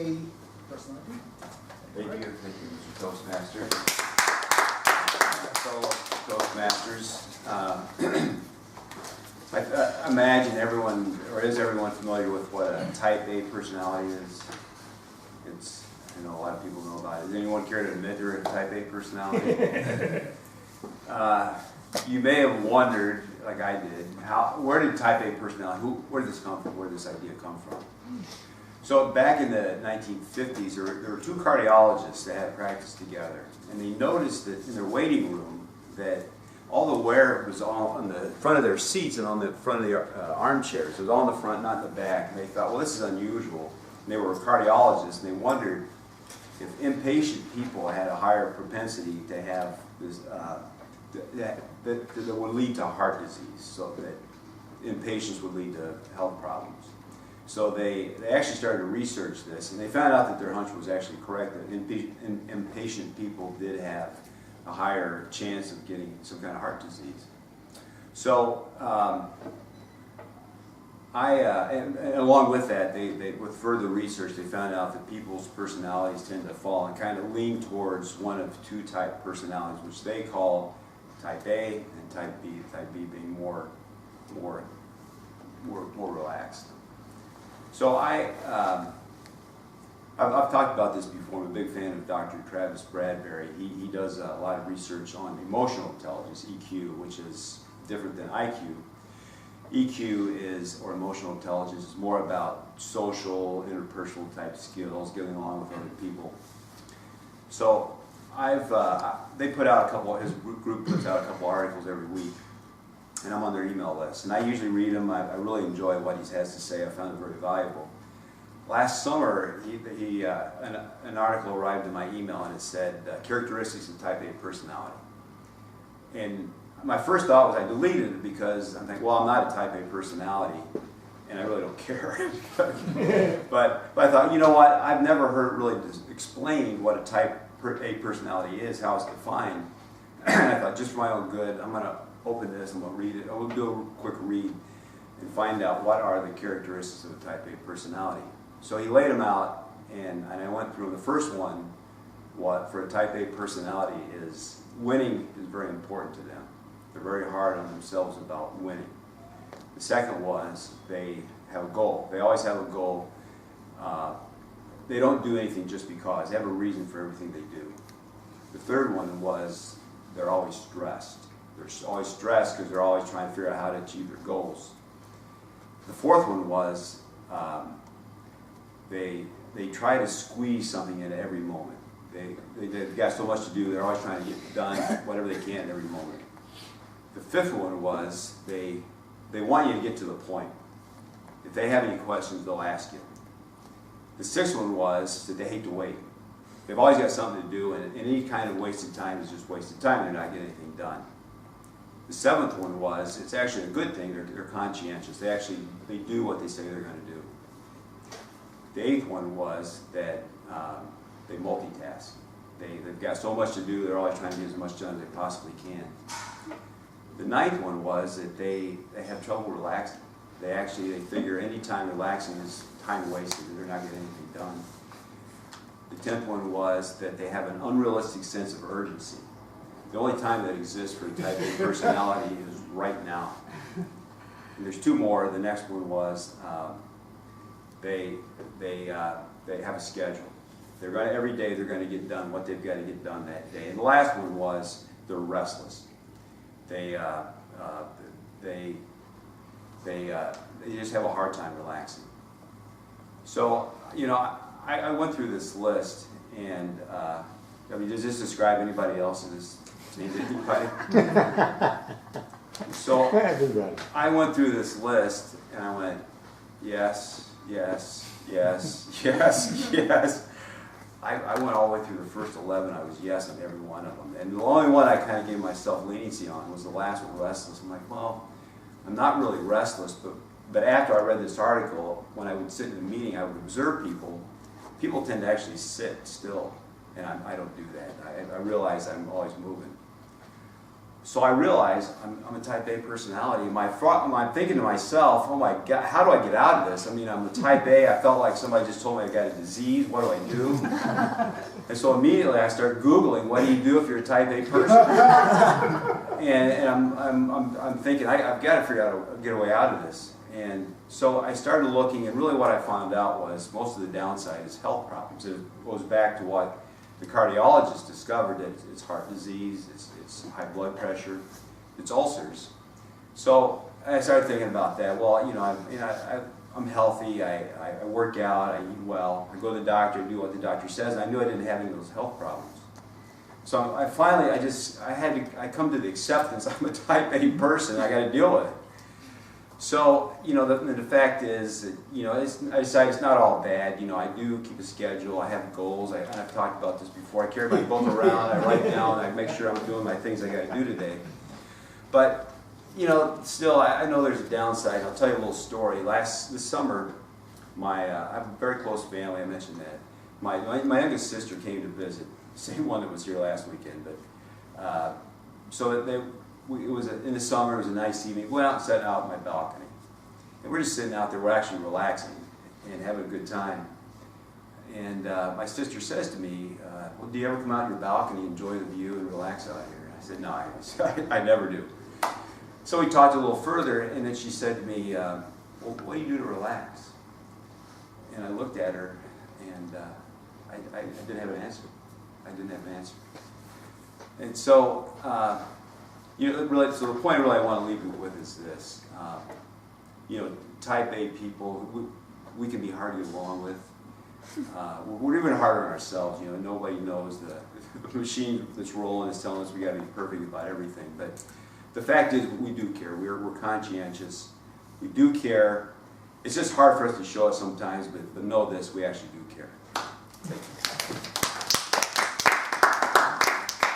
A personality. Thank you, Mr. Toastmaster. Fellow Toastmasters, I imagine everyone, or is everyone familiar with what a type A personality is? I know a lot of people know about it. Does anyone care to admit they're a type A personality? You may have wondered, like I did, where did type A personality, where did this come from? Where did this idea come from? So back in the 1950s, there were two cardiologists that had practiced together, and they noticed that in their waiting room that all the wear was all on the front of their seats and on the front of the armchairs. It was all in the front, not in the back. And they thought, well, this is unusual. And they were cardiologists, and they wondered if impatient people had a higher propensity to have this, that would lead to heart disease, so that impatience would lead to health problems. So they actually started to research this, and they found out that their hunch was actually correct, that impatient people did have a higher chance of getting some kind of heart disease. So and along with that, with further research, they found out that people's personalities tend to fall and kind of lean towards one of two type personalities, which they call type A and type B. Type B being more relaxed. So I've talked about this before. I'm a big fan of Dr. Travis Bradberry. He does a lot of research on emotional intelligence, EQ, which is different than IQ. EQ is, or emotional intelligence, is more about social, interpersonal type skills, getting along with other people. So they put out a couple, his group puts out a couple articles every week, and I'm on their email list. And I usually read them. I really enjoy what he has to say. I found it very valuable. Last summer, an article arrived in my email, and it said, characteristics of type A personality. And my first thought was I deleted it because I'm thinking, well, I'm not a type A personality, and I really don't care. but I thought, you know what, I've never heard really explained what a type A personality is, how it's defined. And I thought, just for my own good, I'm going to open this, I'm going to read it. I will do a quick read and find out what are the characteristics of a type A personality. So he laid them out, and I went through them. The first one, what for a type A personality is winning is very important to them. They're very hard on themselves about winning. The second was they have a goal. They always have a goal. They don't do anything just because. They have a reason for everything they do. The third one was they're always stressed. They're always stressed because they're always trying to figure out how to achieve their goals. The fourth one was they try to squeeze something in every moment. They've got so much to do, they're always trying to get done whatever they can at every moment. The fifth one was they want you to get to the point. If they have any questions, they'll ask you. The sixth one was that they hate to wait. They've always got something to do, and any kind of wasted time is just wasted time. They're not getting anything done. The seventh one was, it's actually a good thing, they're conscientious. They do what they say they're going to do. The eighth one was that they multitask. They've got so much to do, they're always trying to get as much done as they possibly can. The ninth one was that they have trouble relaxing. They figure any time relaxing is time wasted, and they're not getting anything done. The 10th one was that they have an unrealistic sense of urgency. The only time that exists for type A personality is right now. And there's two more. The next one was they have a schedule. Every day they're going to get done what they've got to get done that day. And the last one was they're restless. They just have a hard time relaxing. So, you know, I went through this list, and I mean, does this describe anybody else? Does this name anybody? So I went through this list, and I went, yes, yes, yes, yes, yes. I went all the way through the first 11. I was yes on every one of them. And the only one I kind of gave myself leniency on was the last one, restless. I'm like, well, I'm not really restless, but after I read this article, when I would sit in a meeting, I would observe people. People tend to actually sit still, and I don't do that. I realize I'm always moving. so I realized I'm a type A personality. I'm thinking to myself, oh my God, how do I get out of this? I mean, I'm a type A. I felt like somebody just told me I got a disease. What do I do? And so immediately I started Googling, what do you do if you're a type A person? and I'm thinking, I've got to figure out how to get a way out of this. And so I started looking, and really what I found out was most of the downside is health problems. It goes back to what the cardiologist discovered, that it's heart disease, it's high blood pressure, it's ulcers. So I started thinking about that. Well, I'm healthy, I work out, I eat well, I go to the doctor, do what the doctor says, and I knew I didn't have any of those health problems. So I finally, I come to the acceptance I'm a type A person, I got to deal with it. So, the fact is that, I decided it's not all bad. I do keep a schedule, I have goals, I've talked about this before. I carry my book around, I write down, I make sure I'm doing my things I got to do today. But, still, I know there's a downside. I'll tell you a little story. This summer, I have a very close family, I mentioned that. My youngest sister came to visit, same one that was here last weekend. But it was in the summer, it was a nice evening. We went out and sat out on my balcony. And we're just sitting out there, we're actually relaxing and having a good time. And my sister says to me, well, do you ever come out on your balcony, enjoy the view, and relax out here? And I said, no, I never do. So we talked a little further, and then she said to me, well, what do you do to relax? And I looked at her, and I didn't have an answer. I didn't have an answer. And so, so the point really I want to leave you with is this. Type A people, we can be hard to get along with. We're even harder on ourselves. Nobody knows the machine that's rolling is telling us we got to be perfect about everything. But the fact is, we do care. We're conscientious. We do care. It's just hard for us to show it sometimes, but know this: we actually do care. Thank you.